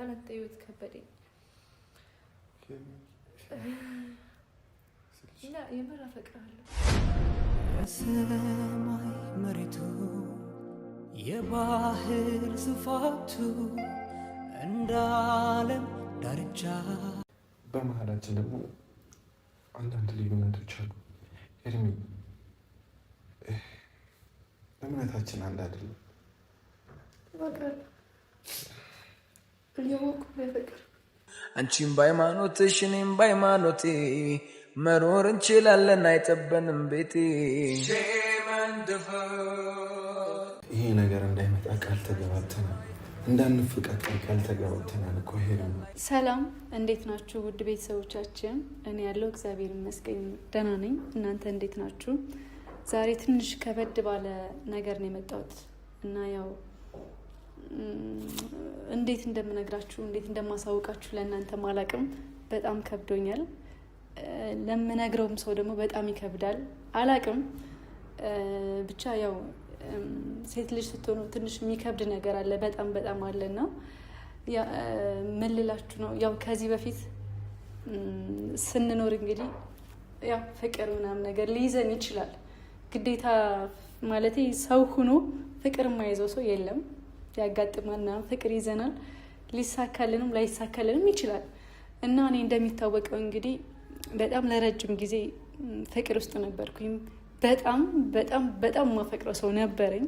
ካላንተ ህይወት ከበደኝ እና የምር አፈቅርሃለሁ። የሰማይ መሬቱ የባህር ስፋቱ እንደ ዓለም ዳርቻ በመሀላችን ደግሞ አንዳንድ ልዩነቶች አሉ። ኤርሚ እምነታችን አንድ አይደለም። አንቺም በሃይማኖትሽ እኔም በሃይማኖቴ መኖር እንችላለን አይጠበንም ቤቴ። ይሄ ነገር እንዳይመጣ ቃል ተገባብተናል። እንዳንፈቃቀል ቃል ተገባብተናል እኮ። ሰላም፣ እንዴት ናችሁ ውድ ቤተሰቦቻችን? እኔ ያለው እግዚአብሔር ይመስገን ደህና ነኝ። እናንተ እንዴት ናችሁ? ዛሬ ትንሽ ከበድ ባለ ነገር ነው የመጣሁት እና ያው እንዴት እንደምነግራችሁ እንዴት እንደማሳውቃችሁ ለእናንተ አላቅም። በጣም ከብዶኛል። ለምነግረውም ሰው ደግሞ በጣም ይከብዳል። አላቅም ብቻ ያው ሴት ልጅ ስትሆኑ ትንሽ የሚከብድ ነገር አለ፣ በጣም አለና ምን ልላችሁ ነው። ያው ከዚህ በፊት ስንኖር እንግዲህ ያው ፍቅር ምናምን ነገር ሊይዘን ይችላል። ግዴታ ማለት ሰው ሆኖ ፍቅር የማይዘው ሰው የለም። ያጋጥማና ፍቅር ይዘናል። ሊሳካልንም ላይሳካልንም ይችላል እና እኔ እንደሚታወቀው እንግዲህ በጣም ለረጅም ጊዜ ፍቅር ውስጥ ነበርኩኝ። በጣም ማፈቅረው ሰው ነበረኝ።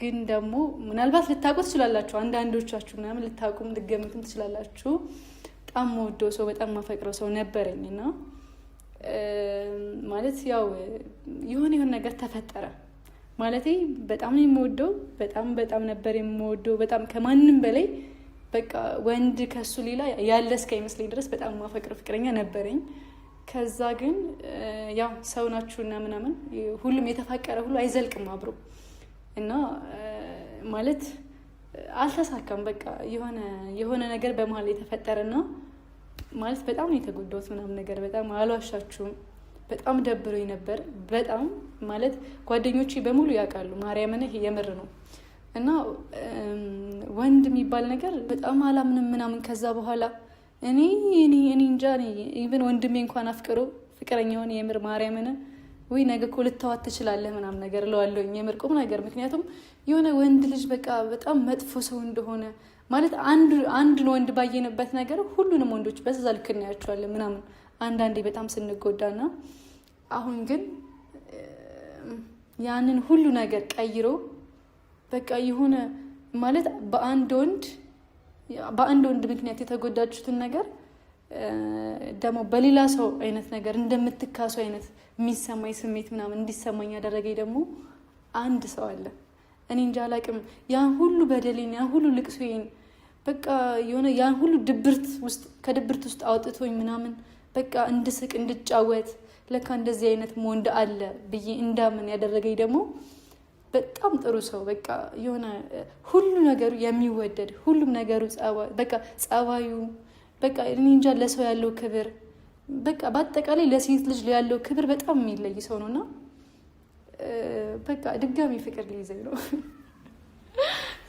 ግን ደግሞ ምናልባት ልታውቁ ትችላላችሁ፣ አንዳንዶቻችሁ ምናምን ልታውቁም ልገምቱም ትችላላችሁ። በጣም መወደው ሰው በጣም ማፈቅረው ሰው ነበረኝ እና ማለት ያው የሆነ ነገር ተፈጠረ ማለት በጣም ነው የምወደው። በጣም ነበር የምወደው። በጣም ከማንም በላይ በቃ ወንድ ከሱ ሌላ ያለ እስከሚመስለኝ ድረስ በጣም ማፈቅር ፍቅረኛ ነበረኝ። ከዛ ግን ያው ሰው ናችሁና ምናምን ሁሉም የተፋቀረ ሁሉ አይዘልቅም አብሮ እና ማለት አልተሳካም። በቃ የሆነ ነገር በመሀል የተፈጠረና ማለት በጣም ነው የተጎዳሁት ምናምን ነገር በጣም አልዋሻችሁም። በጣም ደብሮኝ ነበር። በጣም ማለት ጓደኞቼ በሙሉ ያውቃሉ። ማርያምን ይሄ የምር ነው እና ወንድ የሚባል ነገር በጣም አላምንም ምናምን። ከዛ በኋላ እኔ እንጃ ኢቭን ወንድሜ እንኳን አፍቅሮ ፍቅረኛውን የምር ማርያምን ወይ ነገ እኮ ልተዋት ትችላለህ ምናምን ነገር እለዋለሁኝ የምር ቁም ነገር። ምክንያቱም የሆነ ወንድ ልጅ በቃ በጣም መጥፎ ሰው እንደሆነ ማለት አንድን ወንድ ባየንበት ነገር ሁሉንም ወንዶች በዛ ልክ እናያቸዋለን ምናምን አንዳንዴ በጣም ስንጎዳና አሁን ግን ያንን ሁሉ ነገር ቀይሮ በቃ የሆነ ማለት በአንድ ወንድ ምክንያት የተጎዳችሁትን ነገር ደግሞ በሌላ ሰው አይነት ነገር እንደምትካሱ አይነት የሚሰማኝ ስሜት ምናምን እንዲሰማኝ ያደረገኝ ደግሞ አንድ ሰው አለ። እኔ እንጃ አላቅም። ያን ሁሉ በደሌን ያን ሁሉ ልቅሶዬን በቃ የሆነ ያን ሁሉ ከድብርት ውስጥ አውጥቶኝ ምናምን በቃ እንድስቅ እንድጫወት ለካ እንደዚህ አይነት ወንድ አለ ብዬ እንዳምን ያደረገኝ ደግሞ በጣም ጥሩ ሰው በቃ የሆነ ሁሉ ነገሩ የሚወደድ ሁሉም ነገሩ በቃ ጸባዩ በቃ እኔ እንጃ ለሰው ያለው ክብር በቃ በአጠቃላይ ለሴት ልጅ ያለው ክብር በጣም የሚለይ ሰው ነውና በቃ ድጋሚ ፍቅር ሊይዘኝ ነው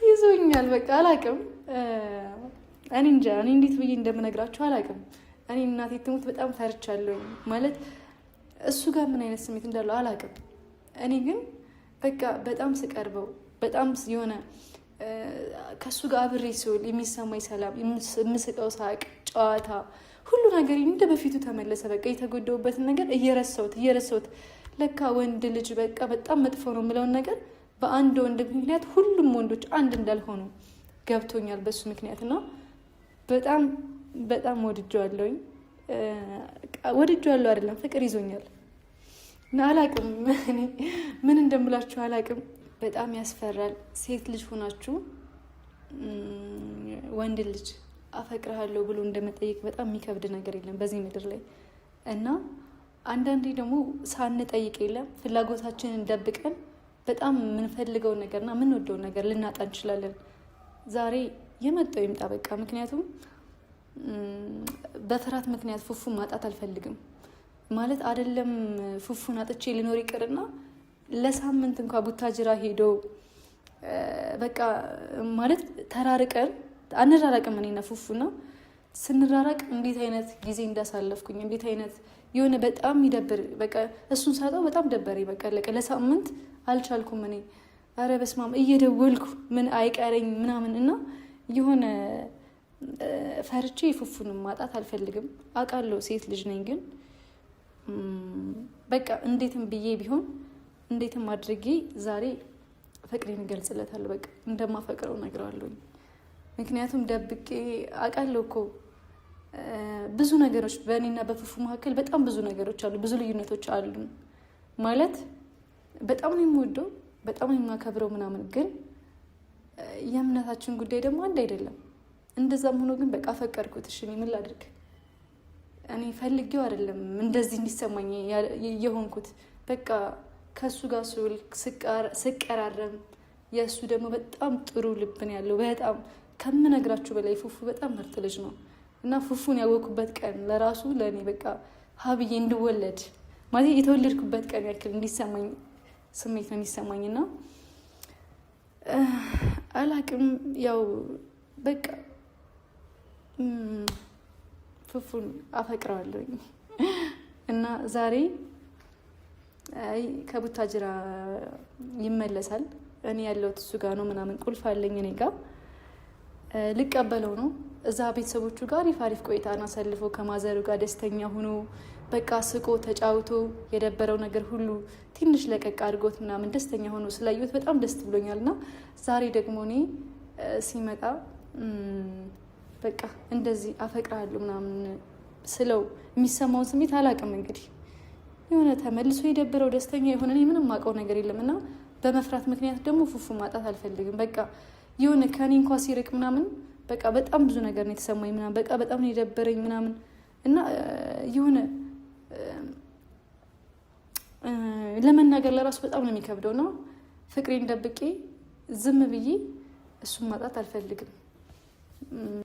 ይዞኛል። በቃ አላቅም። እኔ እንጃ እኔ እንዴት ብዬ እንደምነግራችሁ አላቅም። እኔ እናቴ ትሙት በጣም ፈርቻለሁ ማለት እሱ ጋር ምን አይነት ስሜት እንዳለው አላቅም። እኔ ግን በቃ በጣም ስቀርበው በጣም የሆነ ከሱ ጋር አብሬ ስውል የሚሰማኝ ሰላም፣ የምስቀው ሳቅ፣ ጨዋታ ሁሉ ነገር እንደ በፊቱ ተመለሰ። በቃ የተጎዳውበትን ነገር እየረሳሁት ለካ ወንድ ልጅ በቃ በጣም መጥፎ ነው የምለውን ነገር በአንድ ወንድ ምክንያት ሁሉም ወንዶች አንድ እንዳልሆኑ ገብቶኛል በሱ ምክንያት እና በጣም ወድጄዋለሁኝ አይደለም ፍቅር ይዞኛል እና አላቅም ምን እንደምላችሁ አላቅም። በጣም ያስፈራል። ሴት ልጅ ሆናችሁ ወንድ ልጅ አፈቅርሃለሁ ብሎ እንደመጠየቅ በጣም የሚከብድ ነገር የለም በዚህ ምድር ላይ እና አንዳንዴ ደግሞ ሳንጠይቅ የለም ፍላጎታችንን ደብቀን በጣም የምንፈልገው ነገርና የምንወደው ነገር ልናጣ እንችላለን። ዛሬ የመጣው ይምጣ በቃ። ምክንያቱም በፍርሃት ምክንያት ፉፉን ማጣት አልፈልግም ማለት አይደለም። ፉፉን አጥቼ ልኖር ይቅርና ለሳምንት እንኳን ቡታጅራ ሄዶ በቃ ማለት ተራርቀን አንራራቅም እኔና ፉፉና ስንራራቅ እንዴት አይነት ጊዜ እንዳሳለፍኩኝ እንዴት አይነት የሆነ በጣም ይደብር በቃ እሱን ሳጣው በጣም ደበረኝ። በቃ ለሳምንት አልቻልኩም እኔ አረ በስማም እየደወልኩ ምን አይቀረኝ ምናምን እና የሆነ ፈርቼ ፉፉንም ማጣት አልፈልግም። አውቃለሁ ሴት ልጅ ነኝ፣ ግን በቃ እንዴትም ብዬ ቢሆን እንዴትም አድርጌ ዛሬ ፍቅሬን እገልጽለታለሁ። በቃ እንደማፈቅረው እነግረዋለሁኝ። ምክንያቱም ደብቄ አውቃለሁ እኮ ብዙ ነገሮች በእኔና በፉፉ መካከል በጣም ብዙ ነገሮች አሉ፣ ብዙ ልዩነቶች አሉ። ማለት በጣም ነው የምወደው በጣም ነው የማከብረው ምናምን፣ ግን የእምነታችን ጉዳይ ደግሞ አንድ አይደለም። እንደዛም ሆኖ ግን በቃ ፈቀድኩት። እሺ እኔ ምን ላድርግ? እኔ ፈልጌው አይደለም እንደዚህ እንዲሰማኝ የሆንኩት። በቃ ከሱ ጋር ስውል ስቀራረም የእሱ ደግሞ በጣም ጥሩ ልብን ያለው በጣም ከምነግራችሁ በላይ ፉፉ በጣም ምርጥ ልጅ ነው እና ፉፉን ያወኩበት ቀን ለራሱ ለእኔ በቃ ሀብዬ እንድወለድ ማለት የተወለድኩበት ቀን ያክል እንዲሰማኝ ስሜት ነው የሚሰማኝ። እና አላቅም ያው በቃ ፉፉን አፈቅረዋለሁኝ እና ዛሬ ከቡታጅራ ይመለሳል። እኔ ያለሁት እሱ ጋር ነው ምናምን ቁልፍ አለኝ እኔ ጋር ልቀበለው ነው። እዛ ቤተሰቦቹ ጋር አሪፍ ቆይታን አሳልፎ ከማዘሩ ጋር ደስተኛ ሆኖ በቃ ስቆ ተጫውቶ የደበረው ነገር ሁሉ ትንሽ ለቀቅ አድርጎት ምናምን ደስተኛ ሆኖ ስላየሁት በጣም ደስ ብሎኛል። እና ዛሬ ደግሞ እኔ ሲመጣ በቃ እንደዚህ አፈቅራለሁ ምናምን ስለው የሚሰማውን ስሜት አላውቅም። እንግዲህ የሆነ ተመልሶ የደበረው ደስተኛ የሆነ እኔ ምንም ማውቀው ነገር የለም እና በመፍራት ምክንያት ደግሞ ፉፉ ማጣት አልፈልግም። በቃ የሆነ ከኔ እንኳ ሲርቅ ምናምን በቃ በጣም ብዙ ነገር ነው የተሰማኝ ምናምን በቃ በጣም ነው የደበረኝ ምናምን እና የሆነ ለመናገር ለራሱ በጣም ነው የሚከብደው ነው። ፍቅሬን ደብቄ ዝም ብዬ እሱን ማጣት አልፈልግም።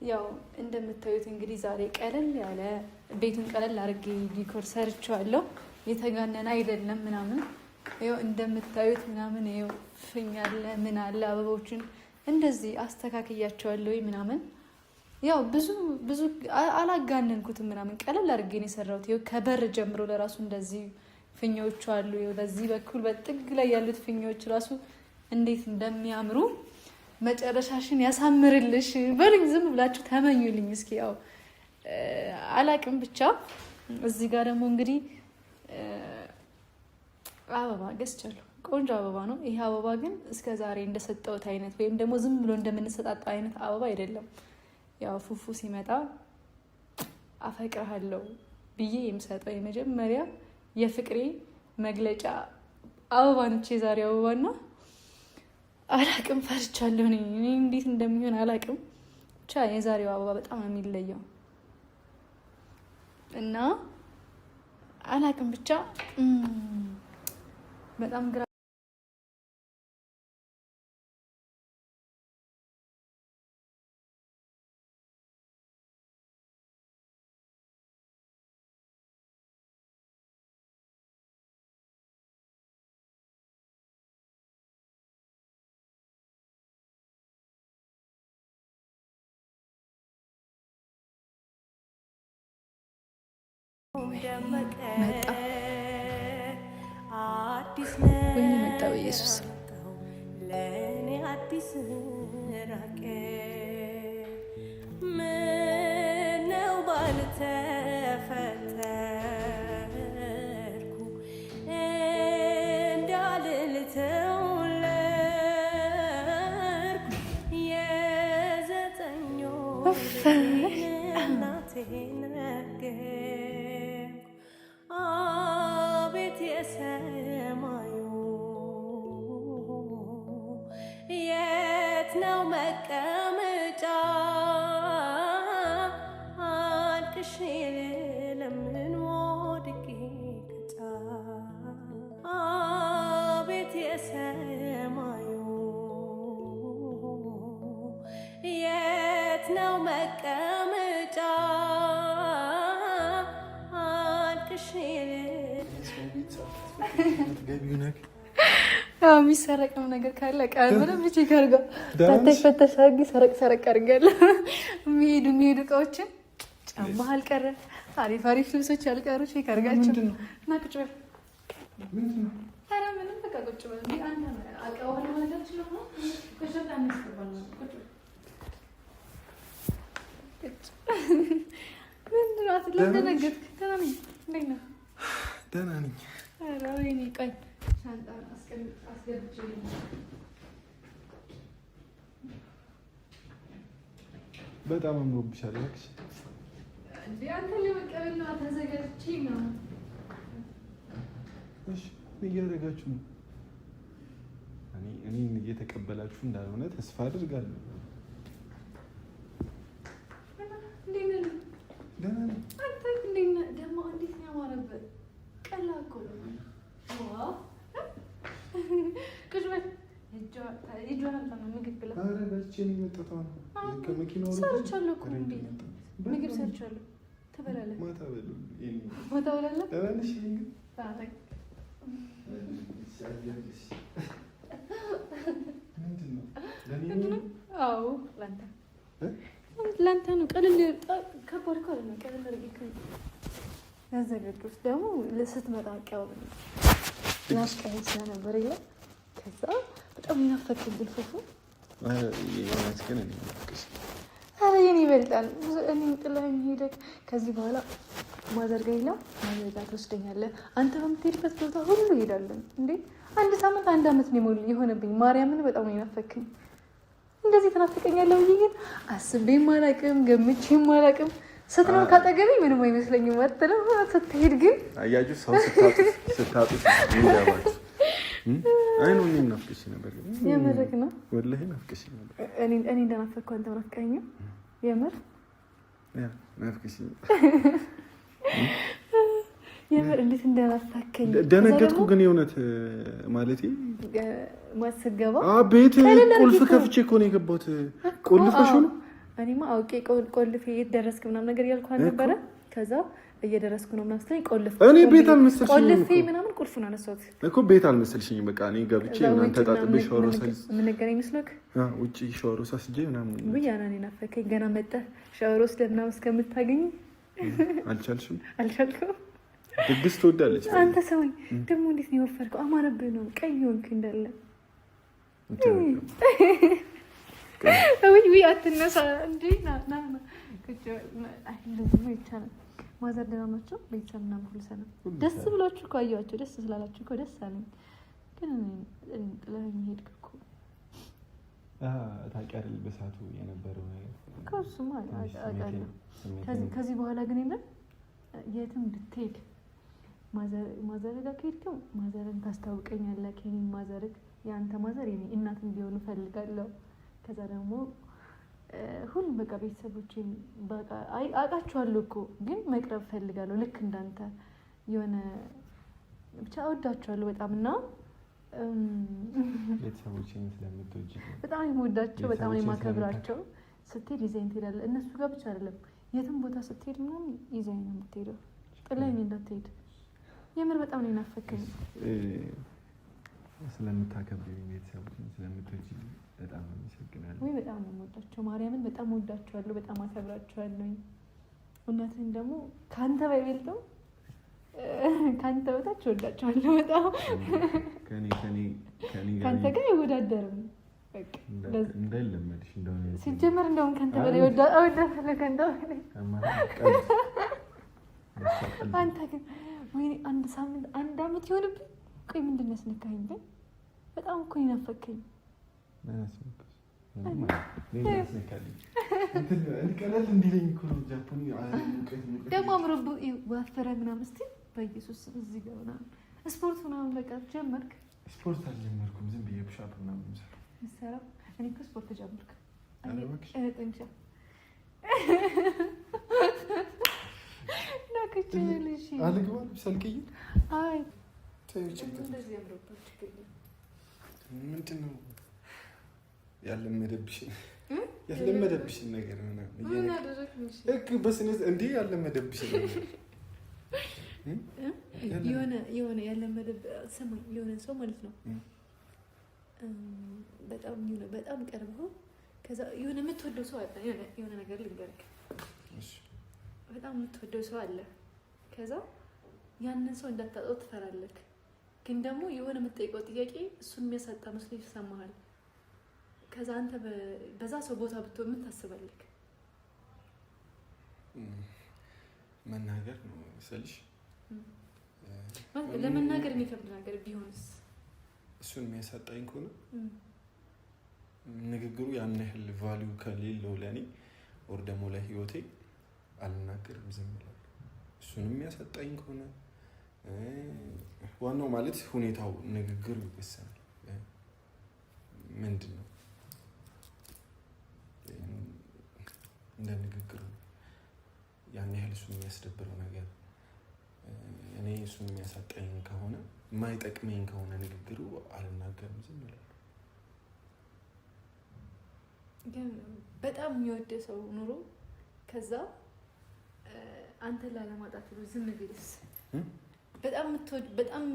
ያው እንደምታዩት እንግዲህ ዛሬ ቀለል ያለ ቤቱን ቀለል አድርጌ ዲኮር ሰርቼዋለሁ። የተጋነነ አይደለም ምናምን ይኸው እንደምታዩት ምናምን ይኸው ፍኝ አለ ምን አለ አበቦችን እንደዚህ አስተካክያቸዋለሁ ምናምን። ያው ብዙ አላጋነንኩትም ምናምን ቀለል አድርጌ ነው የሰራሁት። ይኸው ከበር ጀምሮ ለራሱ እንደዚህ ፍኞቹ አሉ። ይኸው በዚህ በኩል በጥግ ላይ ያሉት ፍኞች ራሱ እንዴት እንደሚያምሩ መጨረሻሽን ያሳምርልሽ በሉኝ። ዝም ብላችሁ ተመኙልኝ እስኪ። ያው አላቅም ብቻ እዚህ ጋር ደግሞ እንግዲህ አበባ ገዝቻለሁ። ቆንጆ አበባ ነው ይሄ አበባ። ግን እስከ ዛሬ እንደሰጠሁት አይነት ወይም ደግሞ ዝም ብሎ እንደምንሰጣጣው አይነት አበባ አይደለም። ያው ፉፉ ሲመጣ አፈቅርሃለሁ ብዬ የምሰጠው የመጀመሪያ የፍቅሬ መግለጫ አበባ ነች የዛሬ አበባና አላቅም ፈርቻለሁ። እኔ እንዴት እንደሚሆን አላቅም። ብቻ የዛሬው አበባ በጣም ነው የሚለየው እና አላቅም ብቻ በጣም ግራ መጣ ወይኔ መጣ በኢየሱስ ለኔ አዲስ ራቀ ምነው ባልተፈጠርኩ እንዳልልተውለርኩ የዘጠኝ እናቴን ረገምኩ አቤት የሰማዩ የት ነው መቀመጫ አልቅሼ ለምን ወድቄ ቅጣ አቤት የሰማዩ የት ነው መቀመጫ አልቅሼ አዎ የሚሰረቅ ነው ነገር ካለ ቃል ምንም ቼክ አድርጋ ፈተሽ አድርጊ። ሰረቅ አድርጋለሁ። የሚሄዱ እቃዎችን ጫማ አልቀረ፣ አሪፍ ልብሶች አልቀሩ ቼክ አድርጋቸው እና ቁጭ በል። ኧረ ምንም በቃ ቁጭ በል። አውቀዋለሁ ማለታችን ነው። ቁጭ በል አንስባል ነው ቁጭ በል። ምንድን ነው አትደነግጥ። ደህና ነኝ። እንዴት ነህ? ደህና ነኝ። ኧረ ወይኔ ቆይ ሻንጣን አስገብቼ በጣም አምሮብሻል። እባክሽ እንዴ አንተ ለመቀበል ነው ተዘጋጅቼ ነው። እሺ እያደረጋችሁ ነው? እኔ እየተቀበላችሁ እንዳልሆነ ተስፋ አድርጋለሁ። ደህና ነኝ። አንተ እንዴት ነህ? ደግሞ እንዴት ነው ያማረበት? ቀላል እኮ ነው። ዋው ቁጭ በል። እጇን አምጣ ነው ምግብ ብላ። ኧረ በልቼ ነው የመጣሁት። አሁን ከመኪናው ሰርቻለሁ እኮ እንዴ ምግብ ሰርቻለሁ። ትበላለህ? ማታ በለው። ማታ በላለህ? ደህና ነሽ? ምንድን ነው? አዎ ለአንተ ነው። ቀልል ከባድ እኮ አይደለም። ቀልል አድርጌ ያዘጋጁት ደግሞ ስትመጣ አቀባበል ናፍቀኸኝ ስለነበር የለ ከዛ በጣም የሚናፈቅብኝ ፉፉ። የሆነት ግን እኔ ናፍቅሽ። ኧረ የኔ ይበልጣል። እኔም ጥለኸኝ ሄደህ ከዚህ በኋላ ማዘርጋኝ ነው ማዘርጋ ትወስደኛለህ። አንተ በምትሄድበት ቦታ ሁሉ እሄዳለሁ። እንዴ አንድ ሳምንት አንድ አመት ነው የሆነብኝ። ማርያምን በጣም ነው የናፈቅኝ። እንደዚህ ትናፍቀኛለህ ብዬ ግን አስቤም አላውቅም፣ ገምቼም አላውቅም። ስትኖር ካጠገቤ ምንም አይመስለኝም። አትለው ስትሄድ ግን አያችሁ፣ ሰው ስታጡት ይንዳባችሁ። አይ ነው እኔም ናፍቅሽ ነበር። የምርክ ነው? ወላሂ ናፍቅሽ ነበር። እኔ እንደናፈቅኩ አንተ ናፍቀኸኝ? የምር ናፍቅሽ የምር እንዴት እንደናፈቀኝ ደነገጥኩ። ግን የእውነት ማለቴ ማስገባ ቤት ቁልፍ ከፍቼ እኮ ነው የገባሁት። ቁልፍሽ ነው? እኔማ አውቄ ቆልፌ የት ደረስክ ምናምን ነገር ያልኳት ነበረ። ከዛ እየደረስኩ ነው ምናምን ስትለኝ ቆልፍ እኔ ቤት አልመሰልሽኝም። ቆልፌ ምናምን ቁልፉን አነሳሁት እኮ ቤት አልመሰልሽኝም። በቃ እኔ ገብቼ ምናምን ተጣጥቤ ሻወር ወሰድኩ። የምንገናኝ መስሎክ? ውጪ ሻወር ወስጄ ምናምን ውይ ያናኔ ናፈቀኝ። ገና መጣህ ሻወር ወስደህ ምናምን እስከምታገኝ አልቻልሽም? አልቻልኩም። ድግስ ትወዳለች አንተ ሰውኝ ደግሞ እንዴት ነው የወፈርከው? አማረብህ ነው ቀይ ሆንክ እንዳለ። ውይ አትነሳ እንዴ ና እንደዚህ ይቻላል። ማዘር ደህና ናቸው? ቤተሰብ ምናምን ሁሉ ሰላም? ደስ ብሏችሁ እኮ አየኋቸው። ደስ ስላላችሁ እኮ ደስ አለኝ። ግን ጥለኸኝ ሄድክ እኮ። ታውቂያለሽ በሰዓቱ የነበረው ነገር ከእሱማ አውቃለሁ። ከዚህ በኋላ ግን የለም የትም ብትሄድ ማዘር ጋር ከሄድክም ማዘርን ታስታውቀኛለህ። የእኔን ማዘር የአንተ ማዘር የኔ እናት እንዲሆኑ እፈልጋለሁ። ከዛ ደግሞ ሁሉም በቃ ቤተሰቦቼን በቃ አውቃቸዋለሁ እኮ ግን መቅረብ እፈልጋለሁ። ልክ እንዳንተ የሆነ ብቻ እወዳቸዋለሁ በጣም እና ቤተሰቦቼን ስለምትወጂ በጣም የምወዳቸው በጣም የማከብራቸው። ስትሄድ ይዘኝ ትሄዳለህ። እነሱ ጋር ብቻ አይደለም የትም ቦታ ስትሄድ ምናምን ይዘኝ ነው የምትሄደው። ጥለኸኝ እንዳትሄድ። የምር በጣም ነው የናፈከኝ። ስለምታከብሪኝ ቤተሰቦቼን ስለምትወጂ በጣም አመሰግናለሁ። ወይ በጣም ነው የምወዳቸው። ማርያምን በጣም እወዳቸዋለሁ፣ በጣም አከብራቸዋለሁ። እናትህን ደግሞ ከአንተ ባይበልጥም ከአንተ በታች እወዳቸዋለሁ በጣም። ከአንተ ጋር አይወዳደርም። እንዳይለመድሽ እንደሆነ ሲጀመር እንደውም ከአንተ በላይ እወዳታለሁ። ከአንተ በላይ አንተ ግን ወይኔ አንድ ሳምንት አንድ አመት ይሆንብኝ። ቆይ ምንድን ነው ያስነካኸኝ? ግን በጣም እኮ ይናፈከኝ። ቀለል እንዲለኝ እኮ ነው። ደግሞ አምሮብህ ወፈረ ምናምን ስትል በኢየሱስ እዚህ ጋር ምናምን ስፖርት ምናምን በቃ ጀመርክ? ስፖርት አልጀመርኩም። ዝም ብዬ ፑሽ አፕ ምናምን የምትሰራው። እኔ እኮ ስፖርት ጀመርክ ጥንቻ ናክችልሽ አልግባል ሰልቅይ አይ ምንድን ነው ያለመደብሽን ነገር በስነ እንዲህ ያለመደብሽን የሆነ ያለመደብ ሰማኝ። የሆነ ሰው ማለት ነው በጣም ቀርበው ከዛ የሆነ የምትወደው ሰው አለ። የሆነ ነገር ልንገርህ፣ በጣም የምትወደው ሰው አለ። ከዛ ያንን ሰው እንዳታጣው ትፈራለህ፣ ግን ደግሞ የሆነ የምትጠይቀው ጥያቄ እሱን የሚያሳጣ መስሎ ይሰማሃል። ከዛ አንተ በዛ ሰው ቦታ ብትሆን ምን ታስባለህ? መናገር ነው ስልሽ፣ ለመናገር የሚከብድ ነገር ቢሆንስ? እሱን የሚያሳጣኝ ከሆነ ንግግሩ ያን ያህል ቫሊዩ ከሌለው ለእኔ ወር ደግሞ ለህይወቴ አልናገርም፣ ዝም እላለሁ። እሱን የሚያሳጣኝ ከሆነ ዋናው ማለት ሁኔታው ንግግሩ ይወሰናል። ምንድን ነው እንደ ንግግሩ ያን ያህል እሱን የሚያስደብረው ነገር እኔ እሱን የሚያሳጣኝ ከሆነ የማይጠቅመኝ ከሆነ ንግግሩ አልናገርም፣ ዝም እላለሁ። ግን በጣም የሚወደ ሰው ኑሮ ከዛ አንተን ላለማጣት ብሎ ዝም ቢልስ? በጣም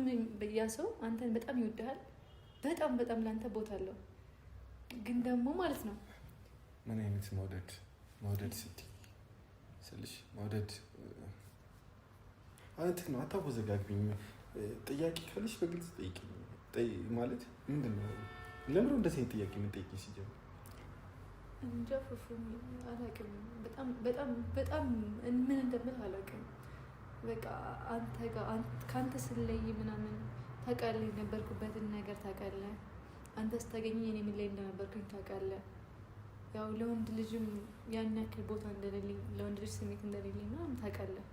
ያ ሰው አንተን በጣም ይወድሃል፣ በጣም ለአንተ ቦታ አለው። ግን ደግሞ ማለት ነው ምን አይነት መውደድ ስትይ ስልሽ መውደድ አንተ ነው። አታወዘጋግቢኝ። ጥያቄ ካለሽ በግልጽ ጠይቂ። ማለት ምንድን ነው? ለምን እንደዚህ አይነት ጥያቄ የምንጠይቂ? ሲጀምር እንጃ ፉፉ አላውቅም። በጣም ምን እንደምል አላውቅም። በቃ አንተ ጋር ከአንተ ስለይ ምናምን ታውቃለህ፣ የነበርኩበትን ነገር ታውቃለህ። አንተ ስታገኘኝ እኔ ምን ላይ እንደነበርኩኝ ታውቃለህ። ያው ለወንድ ልጅም ያን ያክል ቦታ እንደሌለኝ፣ ለወንድ ልጅ ስሜት እንደሌለኝ ምናምን ታውቃለህ።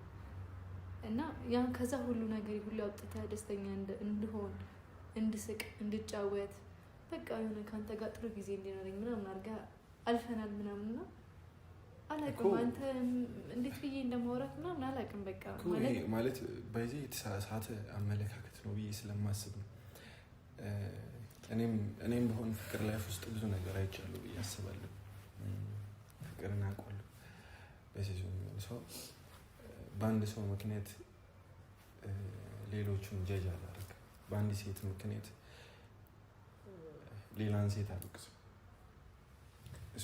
እና ያን ከዛ ሁሉ ነገር ሁሉ አውጥተህ ደስተኛ እንድሆን፣ እንድስቅ፣ እንድጫወት በቃ የሆነ ከአንተ ጋር ጥሩ ጊዜ እንዲኖረኝ ምናምን አድርገህ አልፈናል ምናምን ነው። አላውቅም አንተ እንዴት ብዬ እንደማውራት ምናምን አላውቅም። በቃ ማለት በዚህ የተሳሳተ አመለካከት ነው ብዬ ስለማስብ ነው። እኔም በሆን ፍቅር ላይፍ ውስጥ ብዙ ነገር አይቻለሁ ብዬ አስባለሁ። ፍቅርን አውቃለሁ። በዚህ ሰው በአንድ ሰው ምክንያት ሌሎቹን ጀጅ አላደርግም። በአንድ ሴት ምክንያት ሌላን ሴት አልወቅስም።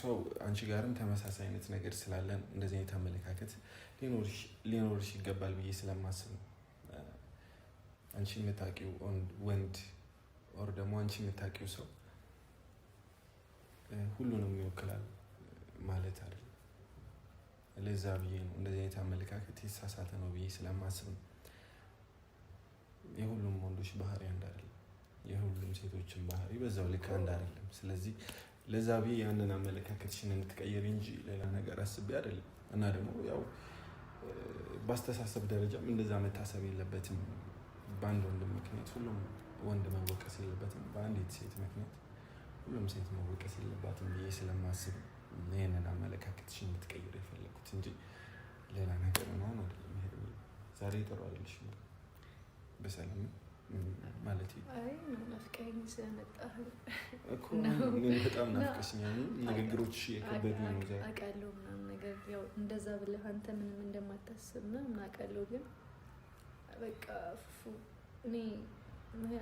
ሰው አንቺ ጋርም ተመሳሳይ አይነት ነገር ስላለን እንደዚህ አይነት አመለካከት ሊኖርሽ ይገባል ብዬ ስለማስብ ነው። አንቺ የምታውቂው ወንድ ኦር ደግሞ አንቺ የምታውቂው ሰው ሁሉንም ይወክላል ማለት አይደለም። ለዛ ብዬ ነው እንደዚህ አይነት አመለካከት የተሳሳተ ነው ብዬ ስለማስብ ነው። የሁሉም ወንዶች ባህሪ አንድ አይደለም፣ የሁሉም ሴቶችን ባህሪ በዛው ልክ አንድ አይደለም። ስለዚህ ለዛ ብዬ ያንን አመለካከትሽን እንድትቀይር እንጂ ሌላ ነገር አስቤ አይደለም። እና ደግሞ ያው በአስተሳሰብ ደረጃም እንደዛ መታሰብ የለበትም። በአንድ ወንድ ምክንያት ሁሉም ወንድ መወቀስ የለበትም፣ በአንዲት ሴት ምክንያት ሁሉም ሴት መወቀስ የለባትም ብዬ ስለማስብ ይህንን አመለካከትሽን እንድትቀይር የፈለኩት እንጂ ሌላ ነገር ምናምን አይደለም። ሄድ ዛሬ ጥሩ አይደለሽም በሰላም ማለት ናፍቀኸኝ ስለመጣህ እኮ በጣም ናፍቀሽኛል። ንግግሮች የከበዱ ነው ዛሬ አውቃለሁ ምናምን ነገር ያው እንደዛ ብለህ አንተ ምንም እንደማታስብ ምናምን አውቃለሁ። ግን በቃ ፉፉ እኔ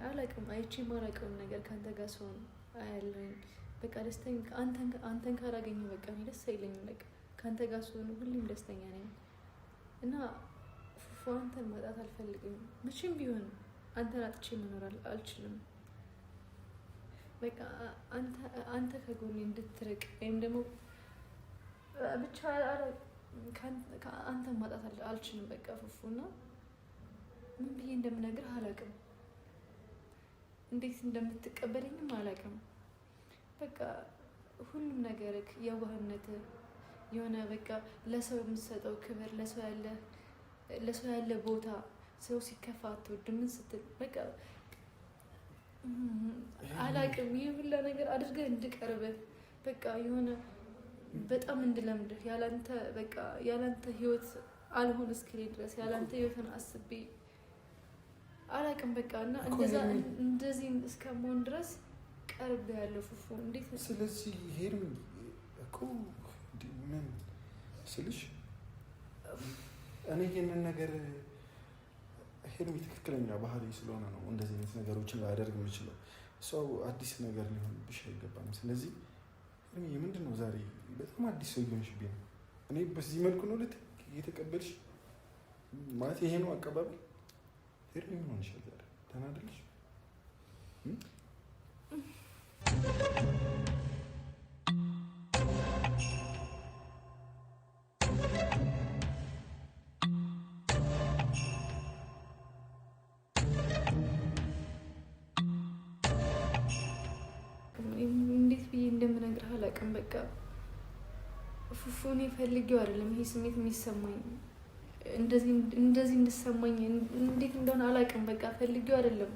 አላውቅም፣ አይቼ የማላውቀውን ነገር ከአንተ ጋር ስሆን አያለሁኝ። በቃ ደስተኛ አንተን ካላገኘሁ በቃ እኔ ደስ አይለኝም። በቃ ከአንተ ጋር ስሆን ሁሌም ደስተኛ ነኝ እና ፉፉ አንተን ማጣት አልፈልግም መቼም ቢሆን። አንተን አጥቼ መኖር አልችልም። በቃ አንተ ከጎኔ እንድትርቅ ወይም ደግሞ ብቻ አንተን ማጣት አልችልም። በቃ ፉፉና ምን ብዬ እንደምነግርህ አላውቅም፣ እንዴት እንደምትቀበለኝም አላውቅም። በቃ ሁሉም ነገርህ፣ የዋህነትህ የሆነ በቃ ለሰው የምትሰጠው ክብር፣ ለሰው ያለ ቦታ፣ ሰው ሲከፋ አትወድ ምን ስትል በቃ አላውቅም። ይህ ሁላ ነገር አድርገህ እንድቀርብህ በቃ የሆነ በጣም እንድለምድህ ያላንተ በቃ ያላንተ ህይወት አልሆን እስክሌ ድረስ ያላንተ ህይወትን አስቤ አላውቅም። በቃ እና እንደዚህ እስከመሆን ድረስ ቀርብ ያለው ፉፉ እንዴት ነው? ስለዚህ ሄዱ እኮ ምን ስልሽ እኔ ይህንን ነገር ሄዱ ትክክለኛ ባህሪ ስለሆነ ነው እንደዚህ አይነት ነገሮችን ላደርግ የምችለው። ሰው አዲስ ነገር ሊሆንብሽ አይገባም። ስለዚህ ምንድን ነው ዛሬ በጣም አዲስ ሰው እየሆንሽብኝ ነው። እኔ በዚህ መልኩ ነው የተቀበልሽ ማለት ይሄ ነው አቀባበል? ሄርሚ ምን ሆነሻል ዛሬ? ደህና አይደለሽ? እንዴት ብዬ እንደምነግርህ አላውቅም። በቃ ፉፉን ፈልጌው አይደለም ይሄ ስሜት የሚሰማኝ እንደዚህ እንድሰማኝ እንዴት እንደሆነ አላውቅም። በቃ ፈልጌው አይደለም።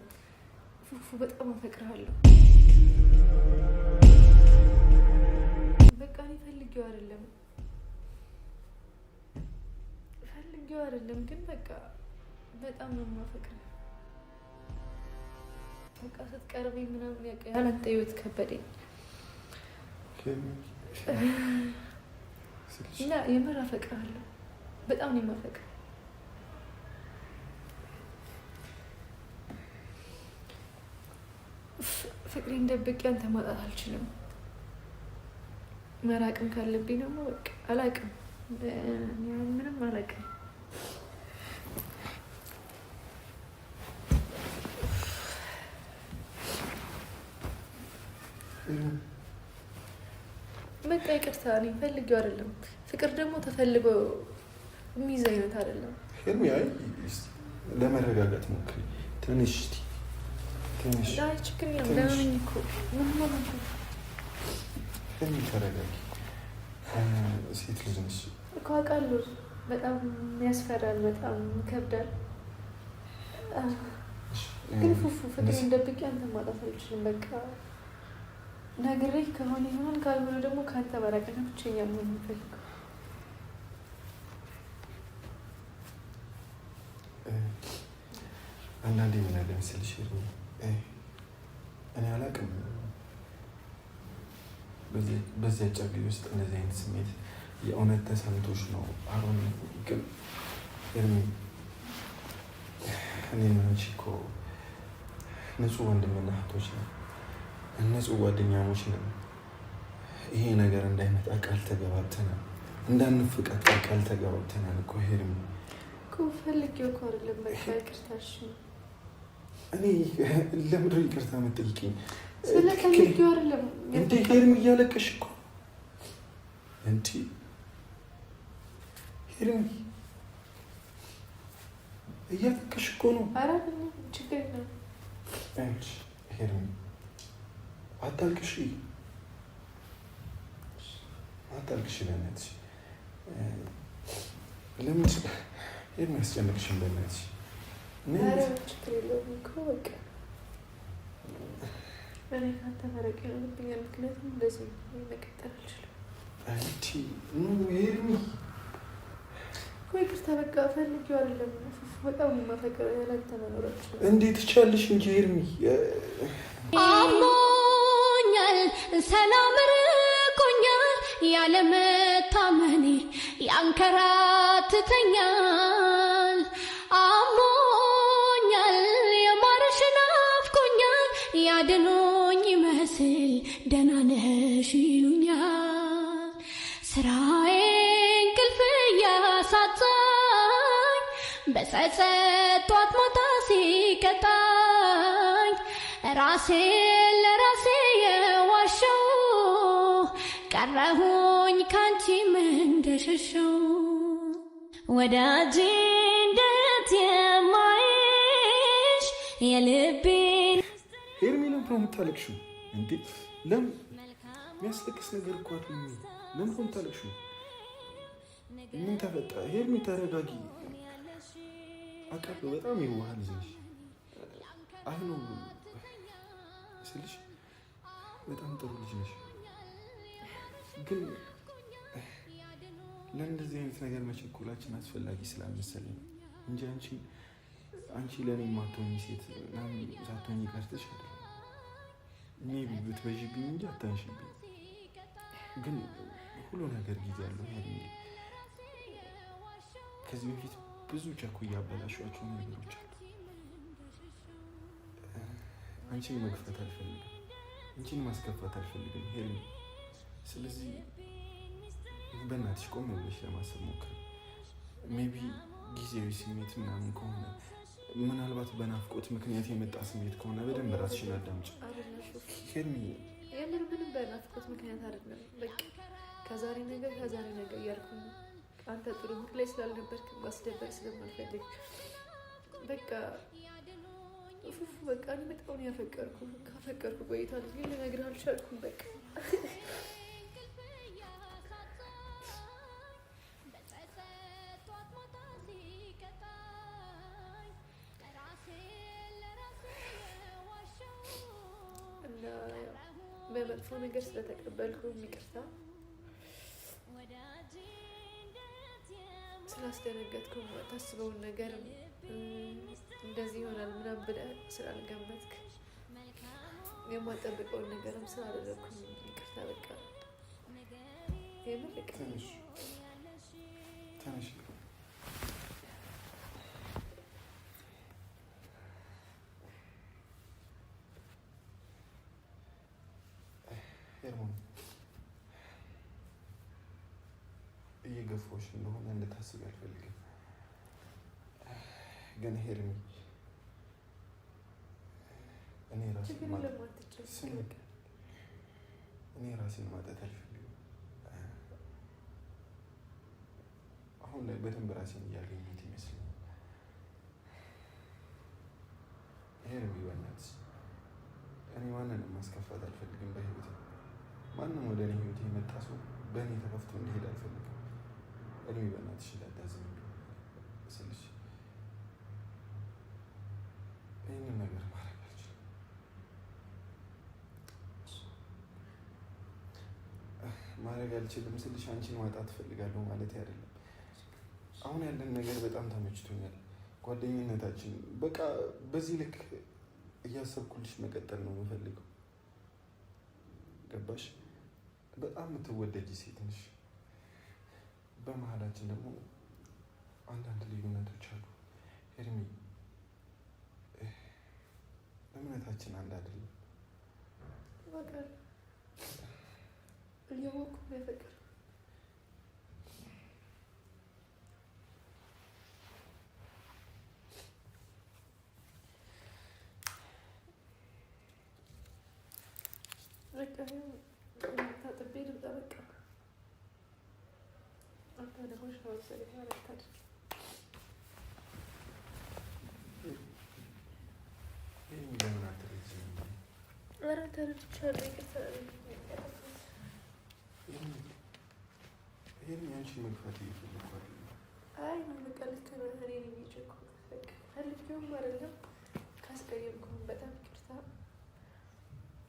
ፉፉ በጣም አፈቅርሃለሁ። በቃ እኔ ፈልጌው አይደለም ግን በቃ በጣም ነው የማፈቅርህ። በቃ ስትቀርበኝ ምናምን ያላንተ ህይወት ከበደኝ እና የምር አፈቅርሃለሁ። በጣም ነው የማፈቅርህ። ፍቅሬን ደብቄ አንተ ማጣት አልችልም። መራቅም ካለብኝ ደግሞ በቃ አላውቅም፣ ምንም አላውቅም። በቃ ይቅርታ፣ እኔ ፈልጌው አይደለም። ፍቅር ደግሞ ተፈልጎ የሚይዝ አይነት አይደለም። ሄርሚ፣ አይ ለመረጋጋት ሞክሪ ትንሽ። አይ ችግር የለም፣ ደህና ነኝ እኮ። ምን ማለት ነው? ሄርሚ ተረጋጊ። ሴት ልጅ ነሽ እኮ አውቃለሁ። በጣም ያስፈራል፣ በጣም ይከብዳል። ግን ፉፉ ፍቅሬን ደብቄ አንተ ማጣት አልችልም። በቃ ነግሬህ ከሆነ ይሆናል፣ ካልሆነ ደግሞ ከአንተ መራቅ ነው ብቸኛ መሆን የምፈልገው። አንዳንዴ ምን አለ መሰልሽ እኔ አላውቅም፣ በዚህ አጭር ጊዜ ውስጥ እንደዚህ አይነት ስሜት የእውነት ተሰምቶሽ ነው? አሁን ግን ሄርሚ፣ እኔና አንቺ እኮ ንጹህ ወንድምና እህቶች ነን፣ ንጹህ ጓደኛሞች ነን። ይሄ ነገር እንዳይመጣ ቃል ተገባብተናል፣ እንዳንፍቃቀር ቃል ተገባብተናል እኮ ሄርሚ። እኮ ፈልጌው እኮ አይደለም። በቃ ይቅርታሽ ነው። እኔ ለምንድን ነው ይቅርታ የምትጠይቂኝ? ስለፈልጌው አይደለም እንዴ ሄርሚ፣ እያለቀሽ እኮ እንዴ ሄርሚ፣ እያለቀሽ እኮ ነው። ኧረ ችግር የለም። አንቺ ሄርሚ አታልቅሽ፣ በእናትሽ ለምን ሄርሚ ያስጨንቅሽን? በእናትሽ ችግር የለውም እኮ በቃ እኔ ከአንተ መራቅ ይሆንብኛል። ምክንያቱም እንደዚህ መቀጠል አልችልም። አንቺ ሄርሚ እኮ ይቅርታ፣ በቃ ፈልጌው አይደለም። በጣም የማፈቅር ያላንተ መኖር አልችልም። እንዴት ቻልሽ እንጂ ሄርሚ። አሞኛል፣ ሰላም ርቆኛል፣ ያለመታመኔ ያንከራትተኛል። አሞኛል፣ የማርሽ ናፍቆኛል፣ ያድኖኝ ይመስል ደህና ነሽ ይሉኛል። ስራዬ እንቅልፍ እያሳጣኝ በጸጸት ጧት ማታ ሲቀጣኝ ራሴን ለራሴ የዋሸው ቀረሁኝ ካንቺ እንደሸሸው ወዳጄ እንዴት የማይሽ የልቤን ሄርሚ ለምን ነው የምታለቅሽው? እንዴ ለምን የሚያስለቅስ ነገር እኮ አትሁኝ። ለምን ነው የምታለቅሽው? ምን ተፈጠረ? ሄርሚ ተረጋጊ። አውቃለሁ በጣም የዋህ ልጅ ነሽ። አሁን ስልሽ በጣም ጥሩ ልጅ ነሽ። ግን ለእንደዚህ አይነት ነገር መቸኮላችን አስፈላጊ ስላልመሰለኝ እንጂ አንቺ ለእኔ የማትሆኚ ሴት ሳትሆኚ ቀርተሽ አይደለም። እኔ ብትበዥብኝ እንጂ አታንሽብኝ። ግን ሁሉ ነገር ጊዜ አለው። ከዚህ በፊት ብዙ ቸኩዬ ያበላሿቸው ነገሮች አሉ። አንቺን መግፋት አልፈልግም፣ አንቺን ማስከፋት አልፈልግም ሄርሚ። ስለዚህ በእናትሽ ቆም ብለሽ ለማሰብ ሞክሪ። ሜቢ ጊዜያዊ ስሜት ምናምን ከሆነ ምናልባት በናፍቆት ምክንያት የመጣ ስሜት ከሆነ በደንብ ራስሽን አዳምጪ ሄርሚ። የምር ምንም በናፍቆት ምክንያት አይደለም። በቃ ከዛሬ ነገር እያልኩ አንተ ጥሩ ሙድ ላይ ስላልነበርክ ማስደበር ስለማልፈልግ በቃ ፉፉ በቃ እኔ በጣም ካፈቀርኩ ቆይቷል፣ ግን ልነግርህ አልቻልኩም። በቃ እና በመጥፎ ነገር ስለተቀበልኩ ይቅርታ፣ ስላስደነገጥኩ ታስበውን ነገር እንደዚህ ይሆናል ምናምን ብለህ ስላልገመትክ የማጠብቀውን ነገርም ስላደረግኩኝ ይቅርታ። በቃ የምር ትንሽ ሄርሞን እየገፋሁሽ እንደሆነ እንድታስብ አልፈልግም። ግን ሄርሚ እኔ ራሴን ማጣት አልፈልግም። አሁን ላይ በደንብ ራሴን እያገኘሁት ይመስለኛል። ሄርሚ በእናትሽ እኔ ማንንም ማስከፋት አልፈልግም በህይወቴ። ማንም ወደ እኔ ህይወቴ የመጣ ሰው በእኔ ተከፍቶ እንዲሄድ አልፈልግም። እኔ በእናትሽ ላታዝኝ ስልሽ ይህንን ነገር ማድረግ አልችልም። ማድረግ አልችልም ስልሽ አንቺን ማጣት እፈልጋለሁ ማለት አይደለም። አሁን ያለን ነገር በጣም ተመችቶኛል። ጓደኝነታችን በቃ በዚህ ልክ እያሰብኩልሽ መቀጠል ነው የምፈልገው። ገባሽ? በጣም የምትወደጂ ሴት ነሽ። በመሀላችን ደግሞ አንዳንድ ልዩነቶች አሉ ሄርሚ። እምነታችን አንድ አይደለም። በቃ እየሞኩ ነው ፍቅር በቃ ታጥቤ ልምጣ። በቃ አንተ ደግሞ ሻወር ሰለኝ ማለት ኧረ ተረድቻለሁ። ይሄን ያንቺን መግፋት እየፈለኩ አይ በቃ ልክ ነው። እኔ ነኝ የቸኮልኩት። በቃ ፈልጌውም አይደለም። ካስቀየምኩም በጣም ይቅርታ።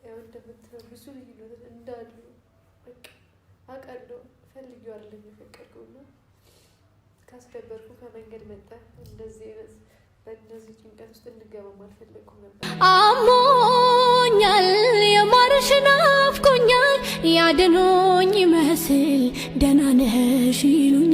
ያው እንደምትለው ብዙ ልዩነት እንዳሉ በቃ አውቃለሁ። ፈልጌው አይደለም የፈቀድኩት ነው። ካስከበርኩ ከመንገድ መጣ እንደዚህ አይነት በእነዚህ ጭንቀት ውስጥ እንገባም አልፈለግኩም ነበር። አሞኛል፣ የማርሽ ናፍቆኛል፣ ያድኖኝ ይመስል ደህና ነሽ ይሉኛል።